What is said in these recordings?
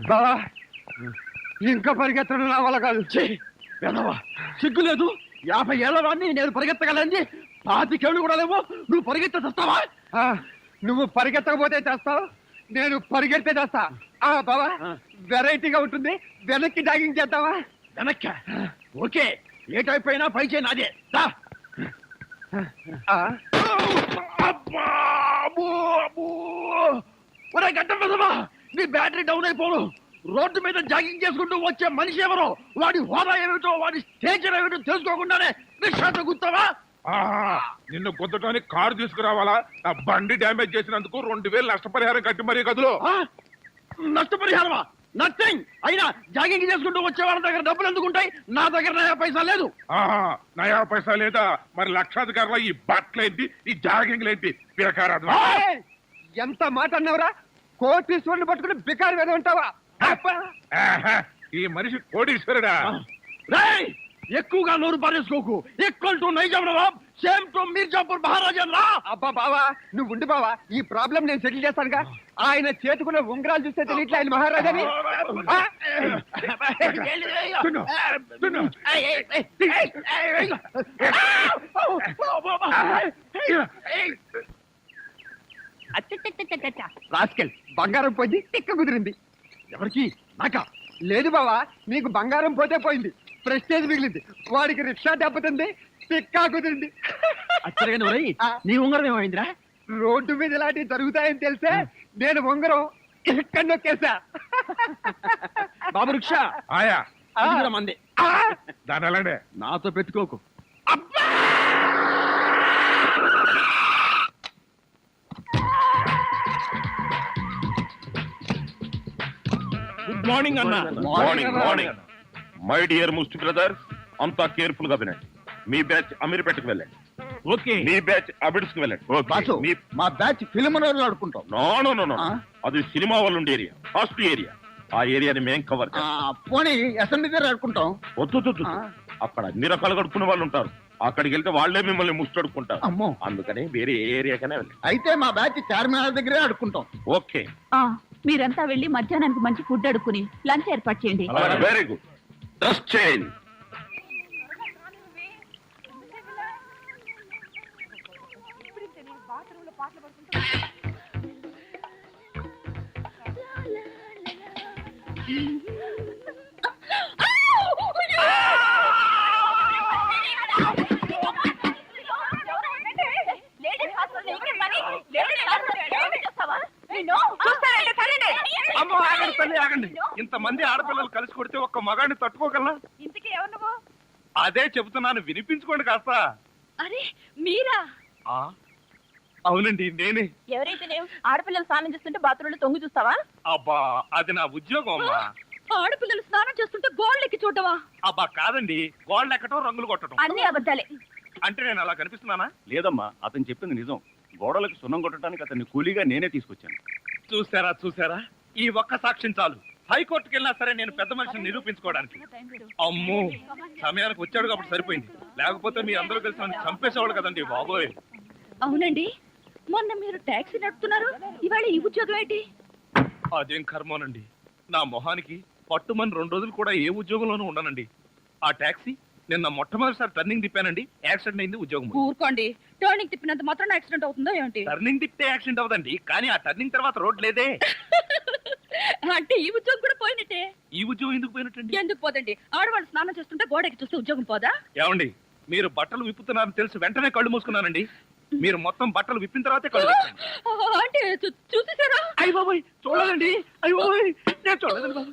బావా ఇంకా పరిగెత్తడం నా వల్ల కాదు. సిగ్గు లేదు. 50 ఏళ్ల వాడిని నేను పరిగెత్తగలని 25 ఏళ్ళు కూడా లేవు. నువ్వు పరిగెత్తే చేస్తావా? నువ్వు పరిగెత్తకపోతే చేస్తావు, నేను పరిగెడితే చేస్తా. బావా వెరైటీగా ఉంటుంది, వెనక్కి జాగింగ్ చేద్దావా? వెనక్క ఓకే. ఏ టైప్ అయినా పై చేయి నాదే. గడ్డమా నీ బ్యాటరీ డౌన్ అయిపోను. రోడ్డు మీద జాగింగ్ చేసుకుంటూ వచ్చే మనిషి ఎవరో, వాడి హోదా ఏమిటో, వాడి స్టేచర్ ఏమిటో తెలుసుకోకుండానే నిశ్వాస గుర్తావా? నిన్ను గుద్దటానికి కారు తీసుకురావాలా? నా బండి డ్యామేజ్ చేసినందుకు 2000 నష్టపరిహారం కట్టి మరీ గదులు. నష్టపరిహారమా? నథింగ్. అయినా జాగింగ్ చేసుకుంటూ వచ్చే వాళ్ళ దగ్గర డబ్బులు ఎందుకుంటాయి? నా దగ్గర నయా పైసా లేదు. నయా పైసా లేదా? మరి లక్షాధికారులు ఈ బట్టలేంటి, ఈ జాగింగ్ లేంటి? పిరకారాదు. ఎంత మాట అన్నవరా? కోటీశ్వరుని పట్టుకుని బికారి మీద ఉంటావా? ఈ మనిషి కోటీశ్వరుడా? ఎక్కువగా నోరు పారేసుకోకు. Equal to Nizam Nawab, same to Mirzapur Maharaja రా. అబ్బా బావా నువ్వు ఉండి బావా, ఈ ప్రాబ్లం నేను సెటిల్ చేస్తానుగా. ఆయన చేతుకున్న ఉంగరాలు చూస్తే తెలియట్లే ఆయన మహారాజాని. రాస్కెల్ బంగారం పోయింది, తిక్క కుదిరింది. ఎవరికి? నాకా? లేదు బావా, నీకు బంగారం పోతే పోయింది, ప్రెస్టేజ్ మిగిలింది. వాడికి రిక్షా దెబ్బతింది, తిక్కా కుదిరింది. నీ ఉంగరం ఏమైందిరా? రోడ్డు మీద ఇలాంటివి జరుగుతాయని తెలిసే నేను ఉంగరం ఎక్కడ నొక్కేసా. బాబు రిక్షా ఆయా మంది దాని అలానే నాతో పెట్టుకోకు. గుడ్ మార్నింగ్ అన్న. Morning morning. మై డియర్ ముస్టి బ్రదర్స్, అంతా కేర్ఫుల్ గా వినండి. మీ బ్యాచ్ అమీర్పేటకు వెళ్ళండి. ఓకే. మీ బ్యాచ్ అబిడ్స్ కు వెళ్ళండి. మా బ్యాచ్ ఫిల్మ్ ఆడుకుంటాం. నో అది సినిమా వాళ్ళు ఉండే ఏరియా, ఫస్ట్ ఏరియా. ఆ ఏరియాని మేం కవర్ పోనీ అసెంబ్లీ దగ్గర ఆడుకుంటాం. వద్దు, అక్కడ అన్ని రకాలు కడుక్కునే వాళ్ళు ఉంటారు. అక్కడికి వెళ్తే వాళ్లే మిమ్మల్ని ముస్టడుకుంటారు. అమ్మో, అందుకని వేరే ఏరియాకనే వెళ్ళండి. అయితే మా బ్యాచ్ చార్మినార్ దగ్గరే ఆడుకుంటాం. ఓకే. మీరంతా వెళ్ళి మధ్యాహ్నానికి మంచి ఫుడ్ అడుక్కుని లంచ్ ఏర్పాటు చేయండి. Very good. Dress change. ఆగండి. ఇంతమంది ఆడపిల్లలు కలిసి కొడితే ఒక్క మగాడిని తట్టుకోగలనా? ఇంతకీ ఎవరు నువ్వు? అదే చెబుతున్నాను, వినిపించుకోండి కాస్త. అరే మీరా? అవునండి నేనే. ఎవరైతే ఆడపిల్లలు స్నానం చేస్తుంటే బాత్రూంలో తొంగి చూస్తావా? అబ్బా అది నా ఉద్యోగం అమ్మా. ఆడపిల్లలు స్నానం చేస్తుంటే గోళ్ళెక్కి చూడవా? అబ్బా కాదండి, గోళ్ళు ఎక్కటం రంగులు కొట్టడం. అన్ని అబద్ధాలే. అంటే నేను అలా కనిపిస్తున్నానా? లేదమ్మా, అతను చెప్పింది నిజం. గోడలకు సున్నం కొట్టడానికి అతన్ని కూలీగా నేనే తీసుకొచ్చాను. చూసారా, ఈ ఒక్క సాక్ష్యం చాలు. హైకోర్టుకి వెళ్ళినా సరే నేను పెద్ద మనిషిని నిరూపించుకోవడానికి. అమ్మో, సమయానికి వచ్చాడు కాబట్టి సరిపోయింది. లేకపోతే మీ అందరూ కలిసి నన్ను చంపేసేవాడు కదండి బాబోయ్. అవునండి, మొన్న మీరు టాక్సీ నడుపుతున్నారు, ఇవాళ ఈ ఉద్యోగం ఏంటి? అదేం కర్మోనండి, నా మొహానికి పట్టుమని 2 రోజులు కూడా ఏ ఉద్యోగంలోనూ ఉండనండి. ఆ టాక్సీ నిన్న మొట్టమొదటిసారి టర్నింగ్ తిప్పానండి, యాక్సిడెంట్ అయింది, ఉద్యోగం. ఊరుకోండి, టర్నింగ్ తిప్పినంత మాత్రం యాక్సిడెంట్ అవుతుందో ఏంటి? టర్నింగ్ తిప్పితే యాక్సిడెంట్ అవదండి, కానీ ఆ టర్నింగ్ తర్వాత రోడ్ లేదే. అంటే ఈ ఉద్యోగం కూడా పోయినట్టే. ఈ ఉద్యోగం ఎందుకు పోయినట్టండి? ఎందుకు పోదండి, ఆడవాళ్ళు స్నానం చేస్తుంటే గోడకి చూస్తే ఉద్యోగం పోదా? ఏమండి, మీరు బట్టలు విప్పుతున్నారని తెలిసి వెంటనే కళ్ళు మూసుకున్నానండి. మీరు మొత్తం బట్టలు విప్పిన తర్వాతే కళ్ళు తెరిచాను. అంటే చూసేసారా? అయ్య బాబోయ్, చూడలేదండి. అయ్య బాబోయ్, నేను చూడలేదండి బాబు.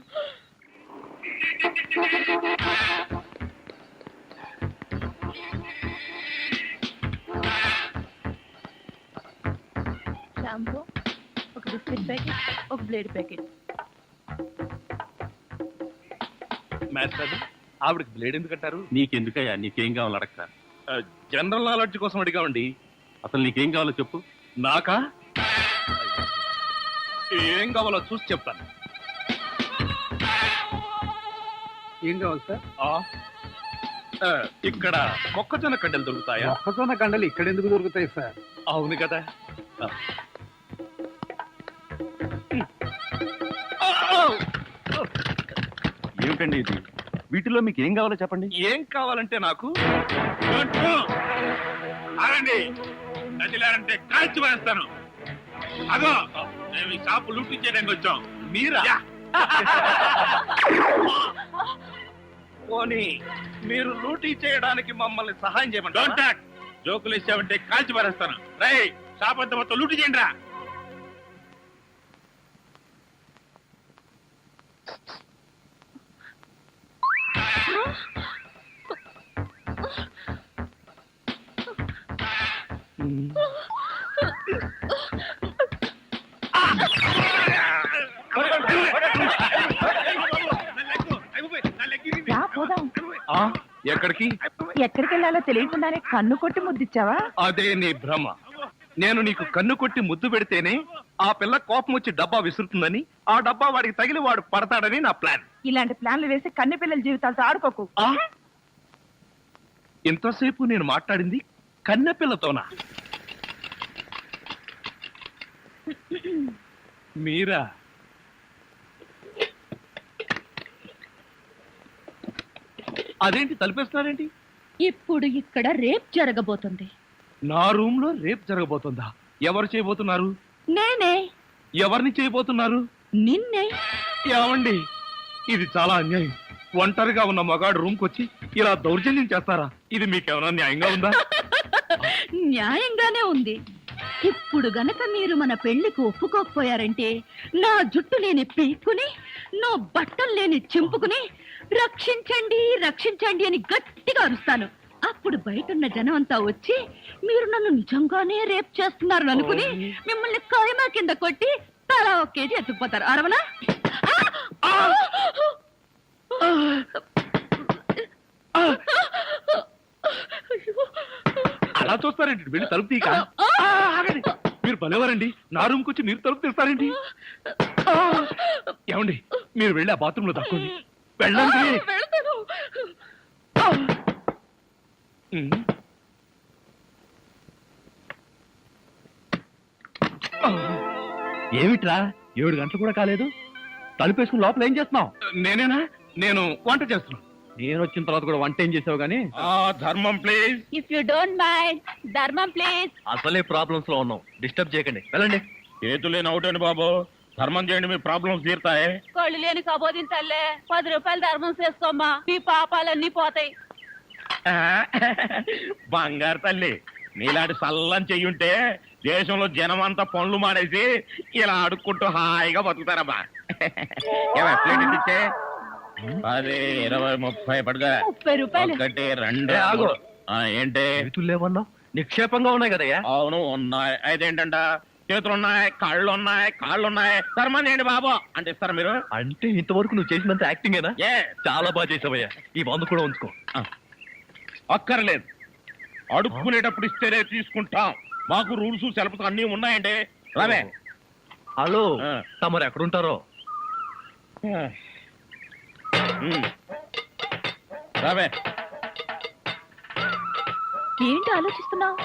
షాంపూ, ఒక బిస్కెట్ ప్యాకెట్, ఒక బ్లేడ్ ప్యాకెట్. మాస్టర్, ఆవిడకి బ్లేడ్ ఎందుకు అంటారు? నీకెందుకయ్యా, నీకేం కావాలో అడగతా. జనరల్ నాలెడ్జ్ కోసం అడిగామండి. అసలు నీకేం కావాలో చెప్పు. నాకా? ఏం కావాలో చూసి చెప్తాను. ఏం కావాలి సార్? ఇక్కడ మొక్కజొన్న కండలు దొరుకుతాయా? మొక్కజొన్న కండలు ఇక్కడ ఎందుకు దొరుకుతాయి సార్? అవును కదా. ఏమిటండి ఇది? వీటిలో మీకు ఏం కావాలో చెప్పండి. ఏం కావాలంటే నాకు ఆగండి, నదిలారంటే కాల్చి వేస్తాను. అగో మేము ఈ షాపు లూటీ చేయడానికి వచ్చాం. మీరా? పోనీ మీరు లూటీ చేయడానికి మమ్మల్ని సహాయం డోంట్ చేయమంటారా? టాక్. జోకులు ఇచ్చావంటే కాల్చి పారేస్తాను. రై, షాప్ అంతా మొత్తం లూటీ చేయండి రా. రా పోదాం. ఆ, ఎక్కడికి? ఎక్కడికి వెళ్ళాలో తెలియకుండానే కన్ను కొట్టి ముద్దిచ్చావా? అదే నీ భ్రమ. నేను నీకు కన్ను కొట్టి ముద్దు పెడితేనే ఆ పిల్ల కోపం వచ్చి డబ్బా విసురుతుందని, ఆ డబ్బా వాడికి తగిలి వాడు పడతాడని నా ప్లాన్. ఇలాంటి ప్లాన్లు వేసి కన్నె పిల్లల జీవితాలతో ఆడుకోకు. ఆ? ఇంతసేపు నేను మాట్లాడింది కన్నె పిల్లతోనా? మీరా? అదేంటి తలిపేస్తున్నారేంటి? ఇప్పుడు ఇక్కడ రేప్ జరగబోతుంది. నా రూమ్ లో రేప్ జరగబోతుందా? ఎవరు చేయబోతున్నారు? నేనే. ఎవరిని చేయబోతున్నారు? నిన్నే. ఏమండి, ఇది చాలా అన్యాయం. ఒంటరిగా ఉన్న మగాడు రూమ్ కొచ్చి ఇలా దౌర్జన్యం చేస్తారా? ఇది మీకేమైనా న్యాయంగా ఉందా? న్యాయంగానే ఉంది. ఇప్పుడు గనక మీరు మన పెళ్లికి ఒప్పుకోకపోయారంటే నా జుట్టు లేని పీక్కుని, నా బట్టలు లేని చింపుకుని రక్షించండి రక్షించండి అని గట్టిగా అరుస్తాను. అప్పుడు బయటున్న జనం అంతా వచ్చి మీరు నన్ను నిజంగానే రేప్ చేస్తున్నారు అనుకుని మిమ్మల్ని కాయమా కింద కొట్టి తలా ఒక కేజీ ఎత్తుకుపోతారు. అరవనా? అలా చూస్తారేంటి? వెళ్ళి తలుపు తీక. ఆగండి, మీరు భలేవారండి. నా రూమ్కి వచ్చి మీరు తలుపు తీస్తారేంటి? ఏమండి, మీరు వెళ్ళి ఆ బాత్రూమ్ లో దక్కండి. వెళ్ళండి. వెళ్తాను. ఏమిట్రా 7 గంటలు కూడా కాలేదు, తలుపేసుకుని లోపల ఏం చేస్తున్నావు? నేనేనా? నేను వంట చేస్తున్నాను. నేను వచ్చిన తర్వాత కూడా వంట ఏం చేసావు గానీ? ధర్మం please. If you don't mind, ధర్మం ప్లీజ్. అసలే ప్రాబ్లమ్స్ లో ఉన్నాం, డిస్టర్బ్ చేయకండి, వెళ్ళండి. చేతులేని అవుటండి బాబు. ధర్మం చేయండి, మీ ప్రాబ్లమ్స్ తీరుతాయి. కళ్ళు లేని కబోదింతల్లే 10 రూపాయలు ధర్మం చేసుకోమ్మా, మీ పాపాలన్నీ పోతాయి. బంగారు తల్లి, నీలాంటి సల్లం చెయ్యుంటే దేశంలో జనం అంతా పనులు మానేసి ఇలా అడుక్కుంటూ హాయిగా బతుకుతారమ్మా. ఏమా ప్లేట్ ఇచ్చే? 10, 20, 30 పడుగా. 30 రూపాయలు. 1, 2. ఆగు. ఏంటి? చేతులు లేవన్నావు, నిక్షేపంగా ఉన్నాయి కదయ్యా. అవును ఉన్నాయి. అయితేంటంట, చేతులు ఉన్నాయి, కాళ్ళు ఉన్నాయి. ధర్మం చేయండి బాబు అంటే ఇస్తారా మీరు? అంటే ఇంతవరకు నువ్వు చేసినంత యాక్టింగేనా? ఏ చాలా బాగా చేసావయ్యా. ఈ మందు కూడా ఉంచుకో. అక్కర్లేదు, అడుక్కునేటప్పుడు ఇస్తేనే తీసుకుంటాం. మాకు రూల్స్ సెలవులు అన్నీ ఉన్నాయండి. రావే. హలో, ఆ. తమరు ఎక్కడుంటారో? రావే. ఏంటి ఆలోచిస్తున్నావు?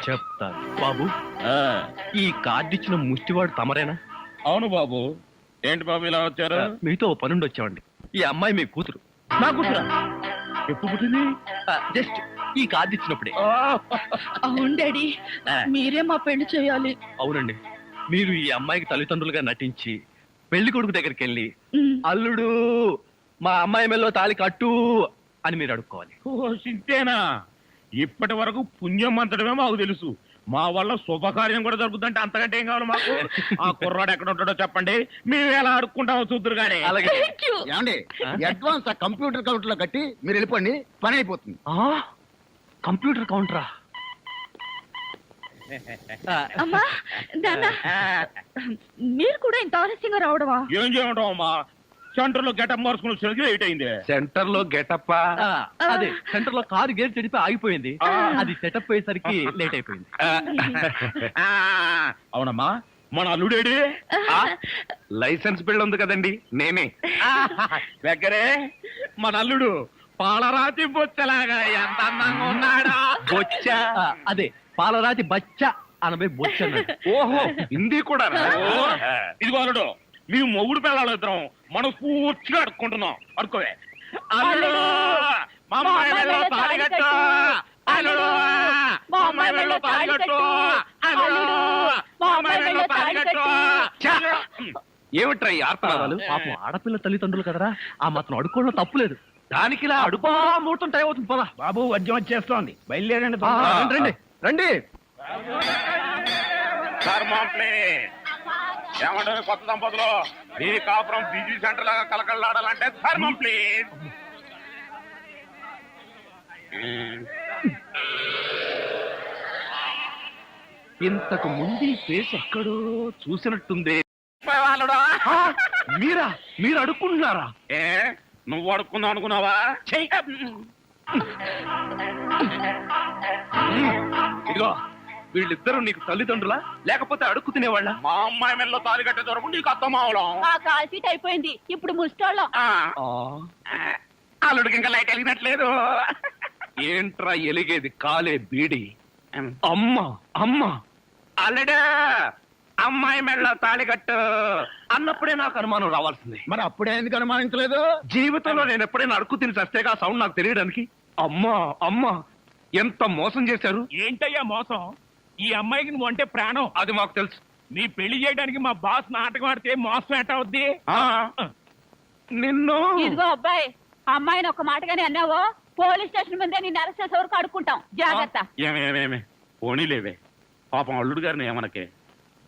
చెప్తాను బాబు. ఆ, ఈ కార్డు ఇచ్చిన ముష్టివాడు తమరేనా? అవును బాబు. ఏంటి బాబు ఇలా వచ్చారు? మీతో ఓ పనుండి వచ్చామండి. ఈ అమ్మాయి మీ కూతురు. నా కూతురా? ఎప్పుడు పుట్టింది? జస్ట్ ఈ కార్డు ఇచ్చినప్పుడే. అవును డాడీ, మీరే మా పెళ్లి చేయాలి. అవునండి, మీరు ఈ అమ్మాయికి తల్లిదండ్రులుగా నటించి పెళ్లి కొడుకు దగ్గరికి వెళ్ళి అల్లుడు మా అమ్మాయి మెల్లో తాళి కట్టు అని మీరు అడుక్కోవాలి. ఓ సింతేనా? ఇప్పటి వరకు పుణ్యం అంతటమే మాకు తెలుసు. మా వల్ల శుభకార్యం కూడా జరుగుతుందంటే అంతకంటే ఏం కావాలి మాకు? ఆ కుర్రాడు ఎక్కడ ఉంటాడో చెప్పండి, మేము ఎలా అడుక్కుంటామో చూద్దరు కానీ. అలాగే. ఏమండి, అడ్వాన్స్ ఆ కంప్యూటర్ కౌంటర్ లో కట్టి మీరు వెళ్ళిపోండి, పని అయిపోతుంది. కంప్యూటర్ కౌంటరా? అమ్మా నాన్న, మీరు కూడా ఇంత ఆలస్యంగా రావడమా? ఏం చేయమంటావు అమ్మా? సెంటర్ లో గెటప్ మార్చుకుని సరిగ్గా ఎయిట్ అయింది. సెంటర్ లో గెటప్. అదే, సెంటర్ లో కారు గేర్ చెడిపి ఆగిపోయింది. అది సెటప్ అయ్యేసరికి లేట్ అయిపోయింది. ఆ, అవునమ్మా, మన అల్లుడేడి? లైసెన్స్ బిల్డ్ ఉంది కదండి, నేనే. దగ్గరే మన అల్లుడు పాలరాతి బొచ్చలాగా ఎంత అందంగా ఉన్నాడా? బొచ్చ. అదే, పాలరాతి బచ్చ అనబై బొచ్చ అన్నాడు. ఓహో, హిందీ కూడా. ఇదిగో అల్లుడు, మీ మొగుడు పిల్లలు ఇద్దరం మనం పూర్తిగా అడుక్కుంటున్నాం అనుకోవే. అల్లుడు మా అమ్మాయి మెడలో తాళి కట్టు, అల్లుడు మా అమ్మాయి మెడలో తాళి కట్టు, అల్లుడు మా అమ్మాయి మెడలో తాళి కట్టు. ఏమిట్రా ఈ ఆర్తనాదాలు? పాపం ఆడపిల్ల తల్లిదండ్రులు కదరా, ఆ మాత్రం అడుక్కోవడం తప్పులేదు. దానికి ఇలా అడుగు ముహూర్తం టైం అవుతుంది, పదా. బాబు వద్యం వచ్చేస్తోంది, బయలుదేరండి. రండి రండి. ఏమంటే కొత్త దంపతులు ఈ కాపురం బిజీ సెంటర్ లాగా కలకలాడాలంటే ధర్మం ప్లీజ్. ఇంతకు ముందు ఈ ఫేస్ ఎక్కడో చూసినట్టుంది. మీరు అడుక్కుంటున్నారా? ఏ నువ్వు అడుక్కుందాం అనుకున్నావా? ఇదిగో వీళ్ళిద్దరూ నీకు తల్లిదండ్రులా లేకపోతే అడుక్కు తినేవాళ్ళ? మా అమ్మాయి మెల్లో తాలి కట్టే దొరకు నీకు అత్తమావలం. ఆ కాల్ సీట్ అయిపోయింది, ఇప్పుడు ముస్టోళ్ళం. అల్లుడికి ఇంకా లైట్ వెలిగినట్లేదు. ఏంట్రా ఎలిగేది? కాలే బీడి. అమ్మా అమ్మా అల్లుడు అమ్మాయి మెళ్ళ తాళి కట్టు అన్నప్పుడే నాకు అనుమానం రావాల్సింది. మరి అప్పుడే ఎందుకు అనుమానించలేదు? జీవితంలో నేను ఎప్పుడైనా అడుక్కు తిని చస్తేగా సౌండ్ నాకు తెలియడానికి. అమ్మా అమ్మా ఎంత మోసం చేశారు. ఏంటయ్యా మోసం? ఈ అమ్మాయికి నువ్వు అంటే ప్రాణం. అది మాకు తెలుసు. నీ పెళ్లి చేయడానికి మా బాస్ నాటకం ఆడితే మోసం ఎట్ట అవుద్ది? నిన్ను ఇదిగో అబ్బాయి, అమ్మాయిని ఒక మాటగానే అన్నావో పోలీస్ స్టేషన్ ముందే నిన్ను అరెస్ట్ చేసే వరకు అడుక్కుంటాం, జాగ్రత్త. ఏమేమేమే పోనీలేవే, పాపం అల్లుడు గారిని ఏమనకే.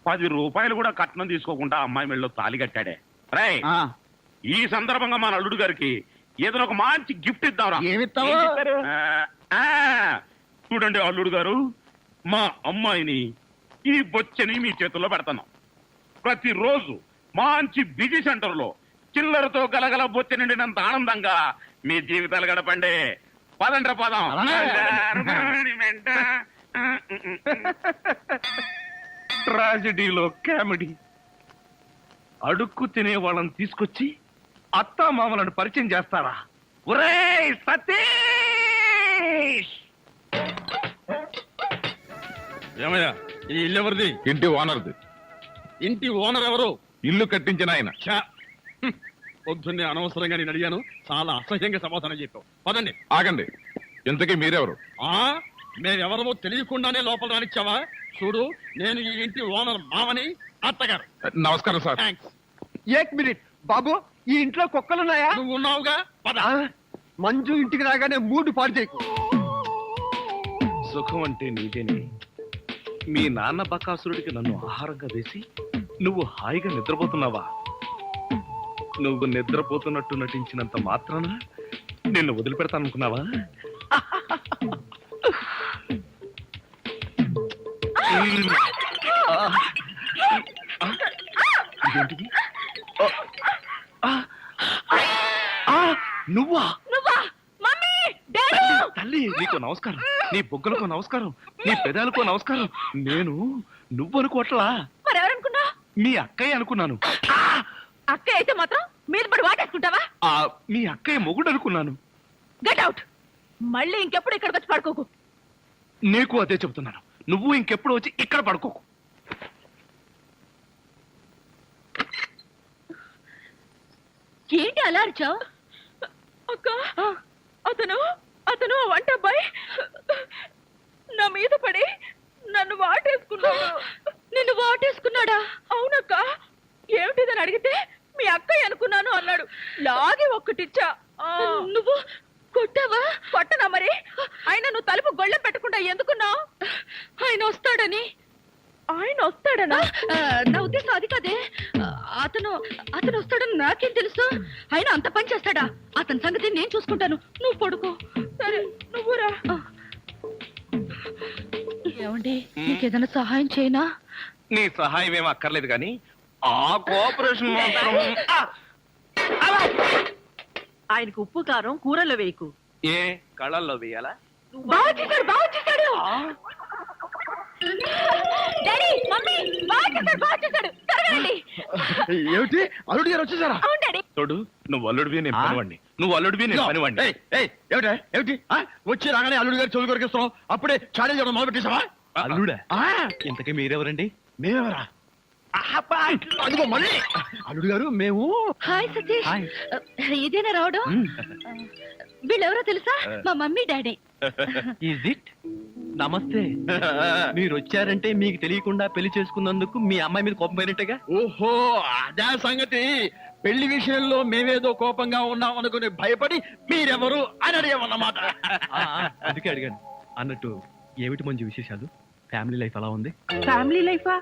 10 రూపాయలు కూడా కట్నం తీసుకోకుండా అమ్మాయి మెళ్ళలో తాళి కట్టాడే. రై ఈ సందర్భంగా మన అల్లుడు గారికి ఏదైనా ఒక మంచి గిఫ్ట్ ఇద్దాంరా. ఏమిస్తావు? చూడండి అల్లుడు గారు, మా అమ్మాయిని ఈ బొచ్చని మీ చేతుల్లో పెడతాను. ప్రతిరోజు మంచి బిజీ సెంటర్ లో చిల్లరతో గలగల బొచ్చ నిండినంత ఆనందంగా మీ జీవితాలు గడపండి. పదండ్ర పదం. ట్రాజడీలో కామెడీ. అడుక్కు తినే వాళ్ళని తీసుకొచ్చి అత్తా మామలను పరిచయం చేస్తారా? ఒరేయ్ సతీష్! ఏమయ్యా, ఈ ఇల్లు ఎవరిది? ఇంటి ఓనర్ది. ఇంటి ఓనర్ ఎవరు? ఇల్లు కట్టించిన ఆయన. పొద్దున్నే అనవసరంగా నేను అడిగాను, చాలా అసహ్యంగా సమాధానం చెప్పావు. పదండి. ఆగండి, ఇంతకీ మీరెవరు? మేమెవరమో తెలియకుండానే లోపల రానిచ్చావా? చూడు, నేను ఈ ఇంటి ఓనర్ మామని, అత్తగారు. నమస్కారం సార్. థ్యాంక్స్. ఏక్ మినిట్ బాబు, ఈ ఇంట్లో కుక్కలున్నాయా? నువ్వు ఉన్నావుగా, పద. మంజు ఇంటికి రాగానే మూడు పాడు చేయకు. సుఖం అంటే నీదేనే. మీ నాన్న బకాసురుడికి నన్ను ఆహారంగా వేసి నువ్వు హాయిగా నిద్రపోతున్నావా? నువ్వు నిద్రపోతున్నట్టు నటించినంత మాత్రాన నిన్ను వదిలిపెడతాననుకున్నావా? ఇదేంటిది? నువ్వా? మమ్మీ, తల్లి, నీకు నమస్కారం. నీ బొగ్గలకు నమస్కారం, నీ పెదాలకు నమస్కారం. నేను నువ్వు అనుకోవట్లా, మరెవరనుకున్నా? మీ అక్కయ్య అనుకున్నాను. అక్క అయితే మాత్రం మీద పడి వాటేసుకుంటావా? మీ అక్కయ్య మొగుడు అనుకున్నాను. Get out. మళ్ళీ ఇంకెప్పుడు ఇక్కడికి వచ్చి పడుకోకు. నీకు అదే చెబుతున్నాను, నువ్వు ఇంకెప్పుడు వచ్చి ఇక్కడ పడుకోకు. ఏంటి అలా అరిచావు? అక్క, అతను వంట అబ్బాయి నా మీద పడి నన్ను వాటేసుకున్నాడు. నిన్ను వాటేసుకున్నాడా? అవునక్క. ఏమిటిదని అడిగితే మీ అక్కయ్య అనుకున్నాను అన్నాడు. లాగి ఒక్కటిచ్చా. నువ్వు కొట్టావా? కొట్టనా మరి. ఆయన నువ్వు తలుపు గొళ్ళెం పెట్టకుండా ఎందుకున్నావు? ఆయన వస్తాడని. ఆయన వస్తాడనా? నా ఉద్దేశం అది కాదే. అతను వస్తాడని నాకేం తెలుసు? ఆయన అంత పని చేస్తాడా? అతని సంగతి నేను చూసుకుంటాను, నువ్వు పడుకో. సరే, నువ్వురా. ఏమండి, నీకేదైనా సహాయం చేయనా? నీ సహాయం ఏం అక్కర్లేదు కానీ ఆ కోఆపరేషన్ మాత్రం. ఆయనకు ఉప్పు కారం కూరలో వేయకు. ఏ కళ్ళల్లో వేయాలా? బాగా చేశాడు, బాగా చేశాడు. డాడీ, మమ్మీ, బాగా చేశాడు. త్వరగా ఏమిటి, అల్లుడు గారు వచ్చేసారా? అవును డాడీ. చూడు, నువ్వు అల్లుడివి నేను పనివాడిని, నువ్వు అల్లుడివి నేను పనివాడిని. ఏమిటి వచ్చి రాగానే అల్లుడు గారు చెవులు కొరికిస్తున్నావు? అప్పుడే చాడీ చేయడం మొదలు పెట్టేశావా? అల్లుడా? ఇంతకీ మీరెవరండి? మేమెవరా? అదిగో మళ్ళీ అల్లుడు గారు మేము హాయ్ సతీష్ హాయ్. ఇదేనా రావడం వీళ్ళెవరో తెలుసా మా మమ్మీ డాడీ ఈజ్ ఇట్ నమస్తే మీరు వచ్చారంటే మీకు తెలియకుండా పెళ్లి చేసుకున్నందుకు మీ అమ్మాయి మీద కోపం పోయినట్టుగా ఓహో అదే సంగతి. పెళ్లి విషయంలో మేమేదో కోపంగా ఉన్నాం అనుకుని భయపడి మీరెవరు అని అడిగామన్నమాట. అందుకే అడిగాను. అన్నట్టు ఏమిటి మంచి విశేషాలు? ఫ్యామిలీ లైఫ్ ఎలా ఉంది? ఫ్యామిలీ లైఫా?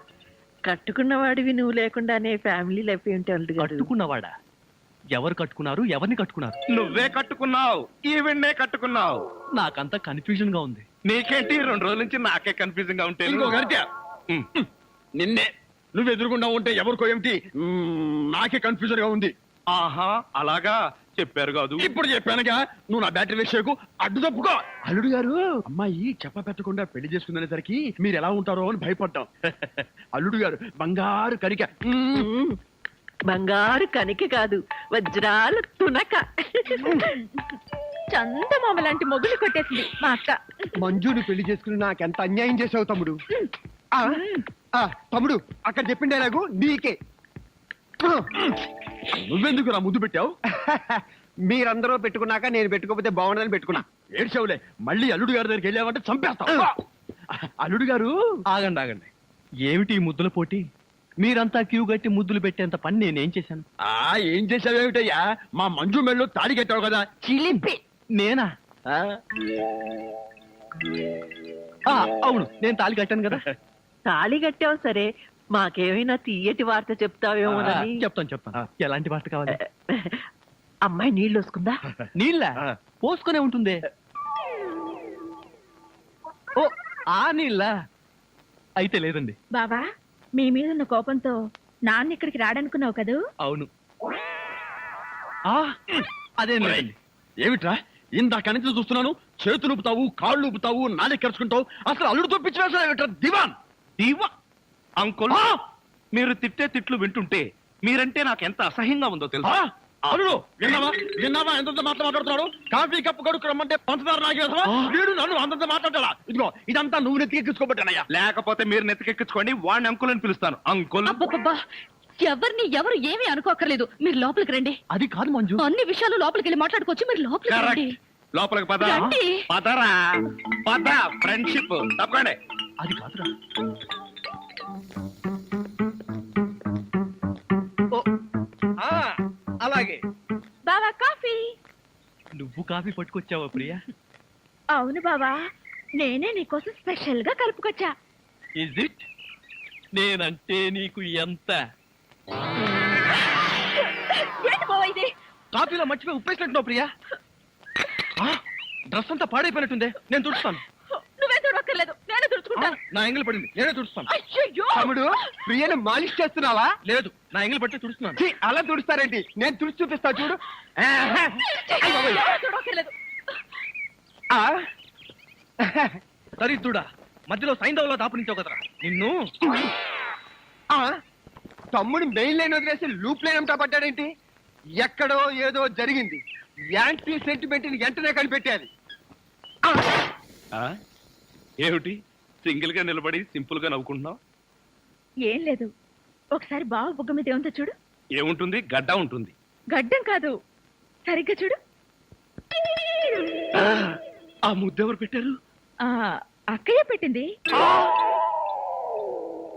కట్టుకున్నవాడివి నువ్వు లేకుండానే ఫ్యామిలీ లైఫ్ ఏంటి అల్లుడు గారు? కట్టుకున్నవాడా? ఎవరు కట్టుకున్నారు? ఎవరిని కట్టుకున్నారు? నువ్వే కట్టుకున్నావు, ఈవెన్నే కట్టుకున్నావు. నాకంతా కన్ఫ్యూజన్ గా ఉంది. నీకేంటి 2 రోజుల నుంచి నాకే కన్ఫ్యూజింగ్ గా ఉంటే ఇంకో గంట నిన్నే నువ్వు ఎదురుకుండా ఉంటే ఎవరికో ఏమిటి నాకే కన్ఫ్యూజన్ గా ఉంది. ఆహా అలాగా చెప్పారు కాదు. ఇప్పుడు చెప్పానుగా, నువ్వు నా బ్యాటరీ విషయకు అడ్డు తప్పుకో. అల్లుడు గారు అమ్మాయి చెప్ప పెట్టకుండా పెళ్లి చేసుకుందనేసరికి మీరు ఎలా ఉంటారో అని భయపడ్డాం. అల్లుడు గారు బంగారు కరిక. బంగారు కనిక కాదు, వజ్రాల తునక. చందమామ లాంటి మొగులు కొట్టేసింది మా అక్క. మంజుని పెళ్లి చేసుకుని నాకెంత అన్యాయం చేసావు తమ్ముడు. ఆ, ఆ, తమ్ముడు అక్కడ చెప్పిండే నాకు నీకే. నువ్వెందుకు నా ముద్దు పెట్టావు? మీరందరూ పెట్టుకున్నాక నేను పెట్టుకోకపోతే బాగుండదని పెట్టుకున్నా. ఏడ్చావులే, మళ్ళీ అల్లుడు గారి దగ్గరికి వెళ్ళావంటే చంపేస్తావు. అల్లుడు గారు ఆగండి ఆగండి. ఏమిటి ఈ ముద్దుల పోటీ? మీరంతా క్యూ కట్టి ముద్దులు పెట్టేంత పని నేనేం చేశాను? ఏం చేసావేమిటయ్యా? మా మంజు మెళ్ళు తాడి కట్టావు కదా. చిలిపి నేనా? ఆ, అవును, నేను తాళి కట్టాను కదా. తాళి కట్టావు సరే, మాకేమైనా తీయటి వార్త చెప్తావేమోనని. చెప్తాను. ఎలాంటి వార్త కావాలి? అమ్మాయి నీళ్ళు వస్తుందా? నీళ్ళ పోసుకునే ఉంటుంది. ఓ ఆ నీళ్ళ అయితే లేదండి. బావా మీ మీద ఉన్న కోపంతో నాన్న ఇక్కడికి రాడనుకున్నావు కదూ? అవును. అదేం లేదండి. ఏమిట్రా ఇందాక నుంచి చూస్తున్నాను, చేతులు ఊపుతావు, కాళ్ళు ఊపుతావు, నాలుగు కరుచుకుంటావు. అసలు అల్లుడు తప్పించిన దివాన్ దీవా అంకుల్, మీరు తిట్టే తిట్లు వింటుంటే మీరంటే నాకు ఎంత అసహ్యంగా ఉందో తెలుసా? అల్లుడు విన్నావా ఎంత మాట్లాడుతున్నాడు? కాఫీ కప్పు కడుకు రమ్మంటే పంచదార నాగేసవా? వీడు నన్ను అంతంత మాట్లాడాలా? ఇదిగో ఇదంతా నువ్వు నెత్తికెక్కించుకోబట్టానయ్యా. లేకపోతే మీరు నెత్తికెక్కించుకోండి, వాడిని అంకుల్ అని పిలుస్తాను. అంకుల్ అబ్బబ్బబ్బా, ఎవరు ఏమీ అనుకోకర్లేదు. మీరు లోపలికి రండి. అది కాదు మంజు. అన్ని విషయాలు లోపలికి వెళ్ళి మాట్లాడుకోవచ్చు. మీరు లోపలికి రండి. కరెక్ట్. లోపలికి పద. రండి. పదరా పద. ఫ్రెండ్షిప్ తప్పకండి. అది కాదురా. అలాగే బావా కాఫీ. నువ్వు కాఫీ పట్టుకొచ్చావా ప్రియా? అవును బావా, నేనే నీకోసం స్పెషల్ గా కలుపుకొచ్చా. Is it? నేనంటే నీకు ఎంత? ఏంటి బావా ఇది? కాఫీలో మర్చిపోయి ఉప్పేసినట్టున్నావు ప్రియా. డ్రెస్ అంతా పాడైపోయినట్టుందే. నేను తుడుస్తాను. నువ్వే తుడక్కర్లేదు, నేనే తుడుచుకుంటా. నా ఎంగిల్ పడింది, నేనే తుడుస్తాను. అయ్యయ్యో. తమ్ముడు ప్రియను మాలిష్ చేస్తున్నావా? లేదు, నా ఎంగిల్ పట్టి తుడుస్తున్నాను. ఛీ, అలా తుడుస్తారేంటి? నేను తుడిచి చూపిస్తా చూడు. ఎవరు తుడక్కర్లేదు. ఆ, దరిద్రుడా, మధ్యలో సైంధవులో దాపునించావు కదరా నిన్ను. ఆ, తమ్ముడు మెయిన్ లైన్ వదిలేసి లూప్ లైన్ అంతా పడ్డాడేంటి? ఎక్కడో ఏదో జరిగింది. యాంటీ సెంటిమెంట్ ని వెంటనే కనిపెట్టాలి. ఏమిటి సింగిల్ గా నిలబడి సింపుల్ గా నవ్వుకుంటున్నావు? ఏం లేదు, ఒకసారి బావ బుగ్గ మీద ఏముందో చూడు. ఏముంటుంది? గడ్డ ఉంటుంది. గడ్డం కాదు, సరిగ్గా చూడు. ఆ ముద్ద ఎవరు పెట్టారు? ఆ అక్కయ్య పెట్టింది.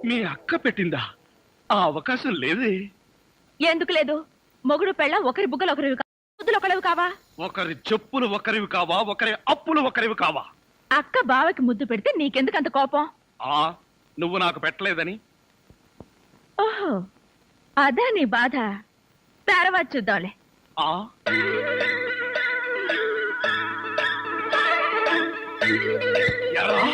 మీ అక్క పెట్టిందా? ఆ అవకాశం లేదే. ఎందుకు లేదు? మొగుడు పెళ్ళ ఒకరి బుగ్గలు ఒకరివి ముద్దులు ఒకరివి కావా? ఒకరి చెప్పులు ఒకరివి కావా? ఒకరి అప్పులు ఒకరివి కావా? అక్క బావకి ముద్దు పెడితే నీకెందుకు అంత కోపం? ఆ నువ్వు నాకు పెట్టలేదని. ఓహో, అదా నీ బాధ. తర్వాత చూద్దాంలే. ఆ ఎరా,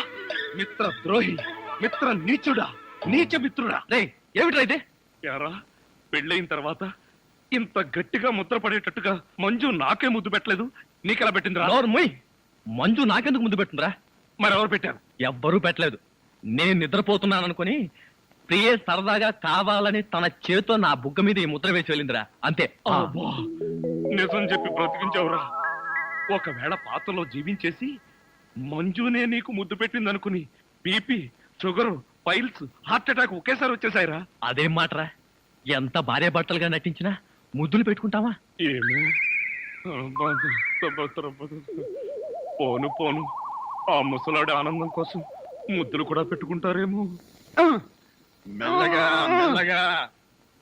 మిత్ర ద్రోహి, మిత్ర నీచుడా, నీచ మిత్రుడా. రేయ్, ఏమిట్రా ఇది? ఎరా, పెళ్ళైన తర్వాత ఇంత గట్టిగా ముద్ర పడేటట్టుగా మంజు నాకే ముద్దు పెట్టలేదు, నీకెలా పెట్టిందిరా? నోరు మూయ్. మంజు నాకెందుకు ముద్దు పెట్టిందిరా? మరెవరు పెట్టారు? ఎవ్వరూ పెట్టలేదు. నేను నిద్రపోతున్నాను అనుకుని ప్రియే సరదాగా కావాలని తన చేతో నా బుగ్గ మీద ఈ ముద్ర వేసి వెళ్ళిందిరా, అంతే. అబ్బా, నిజం చెప్పి బ్రతికించావురా. ఒకవేళ పాత్రలో జీవించేసి మంజునే నీకు ముద్దు పెట్టింది అనుకుని BP, sugar, piles, heart attack ఒకేసారి వచ్చేసాయిరా. అదేం మాటరా, ఎంత భార్య భర్తలుగా నటించినా ముద్దులు పెట్టుకుంటావా? ఏమో పోను పోను ఆ ముసలాడి ఆనందం కోసం ముద్దులు కూడా పెట్టుకుంటారేమో. మెల్లగా మెల్లగా.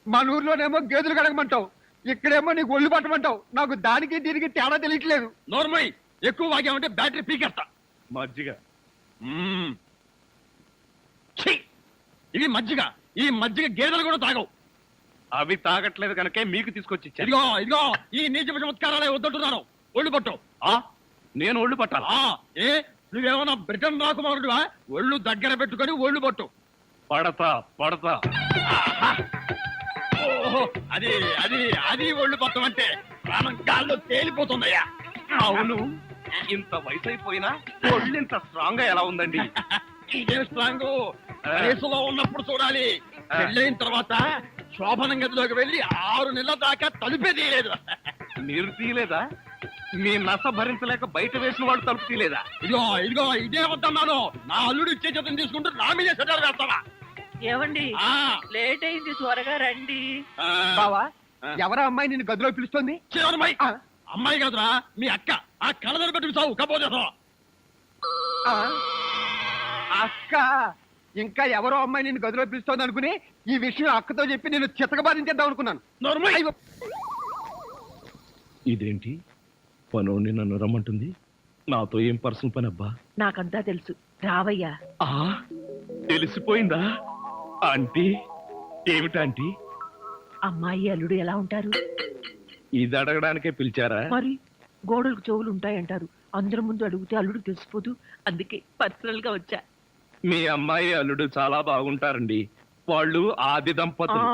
మన ఊర్లోనేమో గేదెలు కడగమంటావు, ఇక్కడేమో నీకు ఒళ్ళు పట్టమంటావు. నాకు దానికి దీనికి తేడా తెలియట్లేదు. నోర్మై, ఎక్కువ వాగామంటే బ్యాటరీ పీకేస్తా. మజ్జిగ. ఛీ! ఇది మజ్జిగ. ఈ మజ్జిగ గేదెలు కూడా తాగవు. అవి తాగట్లేదు కనుకే మీకు తీసుకొచ్చి ఇచ్చాను. ఇదిగో ఇదిగో, ఈ నీచ చమత్కారాలే వద్దంటున్నాను. ఒళ్ళు పట్టు. నేను ఒళ్ళు పట్టాలా? ఏ నువ్వేమన్నా బ్రిటన్ రాకుమారుడువా? ఒళ్ళు దగ్గర పెట్టుకొని ఒళ్ళు పట్టు. పడతా పడతా. ఓహో, అది అది అది ఒళ్ళు పట్టం అంటే ప్రాణం గాల్లో తేలిపోతుందయ్యా. అవును, ఇంత వయసు అయిపోయినా ఒళ్ళు ఇంత స్ట్రాంగ్ గా ఎలా ఉందండి? ఇదే స్ట్రాంగ్ వయసులో ఉన్నప్పుడు చూడాలి. పెళ్ళైన తర్వాత శోభనం గదిలోకి వెళ్ళి 6 నెలల దాకా తలుపే తీయలేదు. మీరు తీయలేదా? మీ నస భరించలేక బయట వేసిన వాళ్ళు తలుపు తీయలేదా? ఇదిగో ఇదిగో, ఇదే వద్దన్నాను. నా అల్లుడు ఇచ్చే చేతం తీసుకుంటూ నా మీదే సెటర్ వేస్తావా? ఏమండి ఆ, లేట్ అయింది, త్వరగా రండి. ఆ. బావా, ఎవరా అమ్మాయి నిన్ను గదిలో పిలుస్తోంది? చిన్నమ్మాయి. అమ్మాయి కాదురా, మీ అక్క. ఆ కళ్ళదర పెట్టుకు సావు కపోతే. ఆ, అక్క. ఇంకా ఎవరో అమ్మాయి నిన్ను గదిలో పిలుస్తోంది అనుకుని ఈ విషయం అక్కతో చెప్పి నేను చితకబాధించేద్దాం అనుకున్నాను. నోర్మల్. ఇదేంటి పనోడిని నన్ను రమ్మంటుంది? నాతో ఏం పర్సనల్ పని అబ్బా? నాకంతా తెలుసు, రావయ్యా. తెలిసిపోయిందా ఆంటీ? ఏమిటాంటీ? అమ్మాయి అల్లుడు ఎలా ఉంటారు? ఇది అడగడానికే పిలిచారా? మరి గోడలకు చెవులు ఉంటాయంటారు. అందరి ముందు అడిగితే అల్లుడు తెలిసిపోదు. అందుకే పర్సనల్ గా వచ్చా. మీ అమ్మాయి అల్లుడు చాలా బాగుంటారండి. వాళ్ళు ఆది దంపతులు.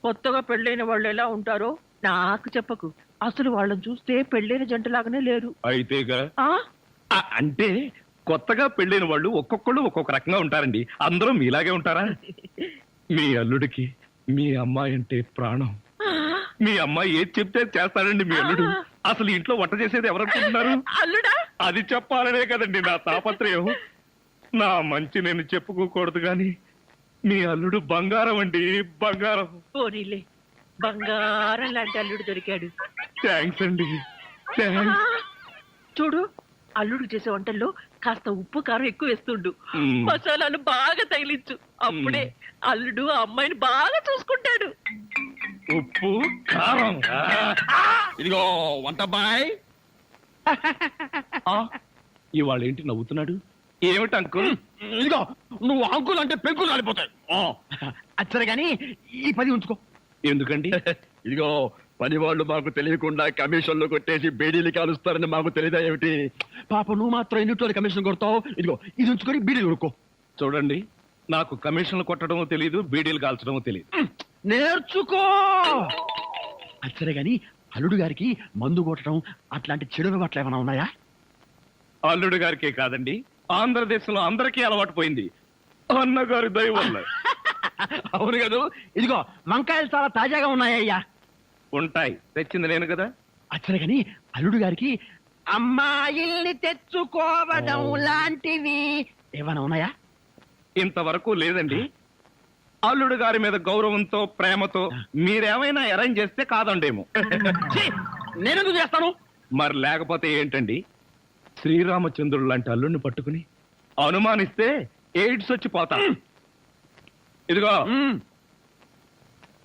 కొత్తగా పెళ్ళైన వాళ్ళు ఎలా ఉంటారో నాకు చెప్పకు. అసలు వాళ్ళని చూస్తే పెళ్ళైన జంటలాగానే లేరు. అయితేగా. ఆ అంటే కొత్తగా పెళ్ళైన వాళ్ళు ఒక్కొక్కళ్ళు ఒక్కొక్క రకంగా ఉంటారండి. అందరూ మీలాగే ఉంటారా? మీ అల్లుడికి మీ అమ్మాయి అంటే ప్రాణం. మీ అమ్మాయి ఏది చెప్తే చేస్తాడండి మీ అల్లుడు. అసలు ఇంట్లో వంట చేసేది ఎవరనుకుంటున్నారు? అల్లుడా? అది చెప్పాలనే కదండి నా తాపత్రయం. నా మంచి నేను చెప్పుకోకూడదు గాని మీ అల్లుడు బంగారం అండి, బంగారం. పోనీలే, బంగారం లాంటి అల్లుడు దొరికాడు. థ్యాంక్స్ అండి, థ్యాంక్స్. చూడు, అల్లుడు చేసే వంటల్లో కాస్త ఉప్పు కారం ఎక్కువ వేస్తుండు. మ్మ్. మసాలాలు బాగా తగిలించు. అప్పుడే అల్లుడు ఆ అమ్మాయిని బాగా చూసుకుంటాడు. ఉప్పు కారం. ఇదిగో వంట బాయ్. ఇవాళ ఏంటి నవ్వుతున్నాడు? ఏమిటి అంకుల్? ఇదిగో, నువ్వు అంకుల్ అంటే పెంకులు రాలిపోతాయి. అచ్చరే గాని ఈ 10 ఉంచుకో. ఎందుకండి? ఇదిగో, పని వాళ్ళు మాకు తెలియకుండా కమిషన్లు కొట్టేసి బేడీలు కాలుస్తారని మాకు తెలియదా ఏమిటి? పాప నువ్వు మాత్రం ఎన్నిట్లో కమిషన్ కొడతావు. ఇదిగో, ఇది ఉంచుకొని బీడీలు కొనుక్కో. చూడండి, నాకు కమిషన్లు కొట్టడమో తెలియదు, బీడీలు కాల్చడమో తెలియదు. నేర్చుకో. అచ్చరే గాని అల్లుడు గారికి మందు కొట్టడం అట్లాంటి చెడు అలవాట్లు ఏమైనా ఉన్నాయా? అల్లుడు గారికే కాదండి, ఆంధ్రదేశంలో అందరికీ అలవాటు పోయింది అన్నగారి దయ వల్ల. అవును కదా. ఇదిగో, వంకాయలు చాలా తాజాగా ఉన్నాయ్యా. ఉంటాయి, తెచ్చింది నేను కదా. అచ్చరే గాని అల్లుడు గారికి అమ్మాయిల్ని తెచ్చుకోవడం లాంటివి ఏమైనా ఉన్నాయా? ఇంతవరకు లేదండి. అల్లుడు గారి మీద గౌరవంతో ప్రేమతో మీరేమైనా అరేంజ్ చేస్తే కాదండేమో. నేనెందుకు చేస్తాను? మరి లేకపోతే ఏంటండి? శ్రీరామచంద్రుడు లాంటి అల్లుడిని పట్టుకుని అనుమానిస్తే ఎయిడ్స్ వచ్చి పోతా. ఇదిగో,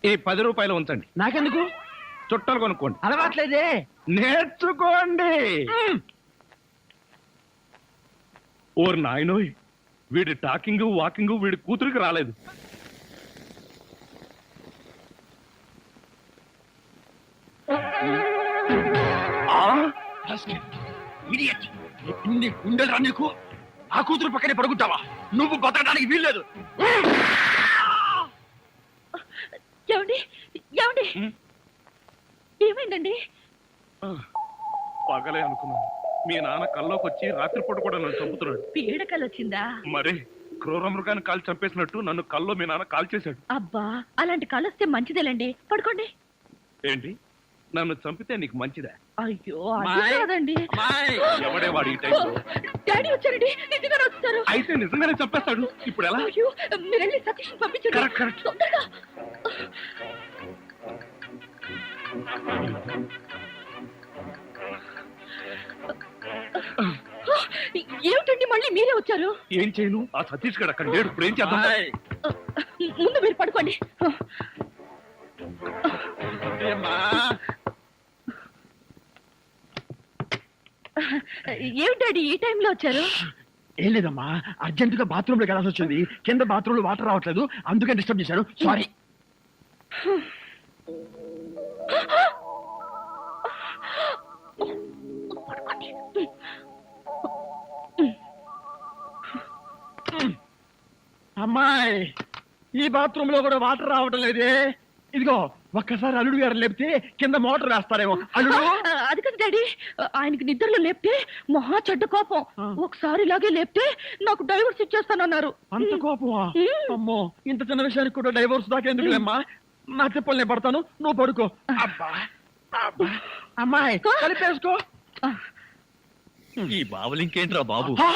ఈ 10 రూపాయలు ఉంచండి. నాకెందుకు? చుట్టలు కొనుక్కోండి. అలవాట్లేదే. నేర్చుకోండి. ఓర్ నాయనోయ్, వీడి టాకింగ్ వాకింగ్ వీడి కూతురికి రాలేదు. ఇడియట్. ఎన్ని గుండెలు రా నీకు? ఆ కూతురు పక్కనే పడుకుంటావా? నువ్వు బతకడానికి వీల్లేదు. ఏమండి, ఏమండి, ఏమైందండి? పగలే అనుకున్నాను. మీ నాన్న కల్లోకి వచ్చి రాత్రిపూట కూడా నన్ను చంపుతున్నాడు. పీడకలు వచ్చిందా? మరి క్రూర మృగాన్ని కాల్ చంపేసినట్టు నన్ను కల్లో మీ నాన్న కాల్ చేశాడు. అబ్బా, అలాంటి కలొస్తే మంచిదేలండి. పడుకోండి. ఏంటి నన్ను చంపితే నీకు మంచిదే. అయ్యో అది అమ్మాయి. కాదండి. అమ్మాయి ఎవడే వాడు ఈ టైంలో? డాడీ వచ్చారండి, నిజంగానే వచ్చారు. అయితే నిజంగానే చంపేస్తాడు. ఇప్పుడు ఎలా? అయ్యో, మీరు వెళ్ళి సతీష్ పంపించండి. Correct, correct. తొందరగా. ఏమిటండి మళ్ళీ మీరే వచ్చారు? ఏం చేయను? ఆ సతీష్ గడు అక్కడ లేడు. ఇప్పుడు ఏం చేద్దాం? అమ్మాయి. ముందు మీరు పడుకోండి. ఏమ్మా? ఏమిటి డాడీ ఈ టైంలో వచ్చారు? ఏం లేదమ్మా, అర్జెంట్ గా బాత్రూమ్ లోకి వెళ్ళాల్సి వచ్చింది. కింద బాత్రూమ్ లో వాటర్ రావట్లేదు, అందుకని డిస్టర్బ్ చేశాను. సారీ. అమ్మాయి, ఈ బాత్రూమ్ లో కూడా వాటర్ రావటం లేదే. ఇదిగో ఒక్కసారి అల్లుడు గారు లేపితే కింద మోటార్ వేస్తారేమో. అల్లుడు. అది కాదు డాడీ, ఆయనకి నిద్రలో లేపితే మహా చెడ్డ కోపం. ఒకసారి ఇలాగే లేపితే నాకు డైవర్స్ ఇచ్చేస్తానన్నారు. అంత కోపమా? అమ్మో, ఇంత చిన్న విషయానికి కూడా డైవోర్స్ దాకా ఎందుకులేమ్మా? నా చెప్పలు నేను పడతాను, నువ్వు పడుకో. అబ్బా అబ్బా. అమ్మాయి కలిపేసుకో. ఈ బావులు ఇంకేంట్రా బాబు? ఆ!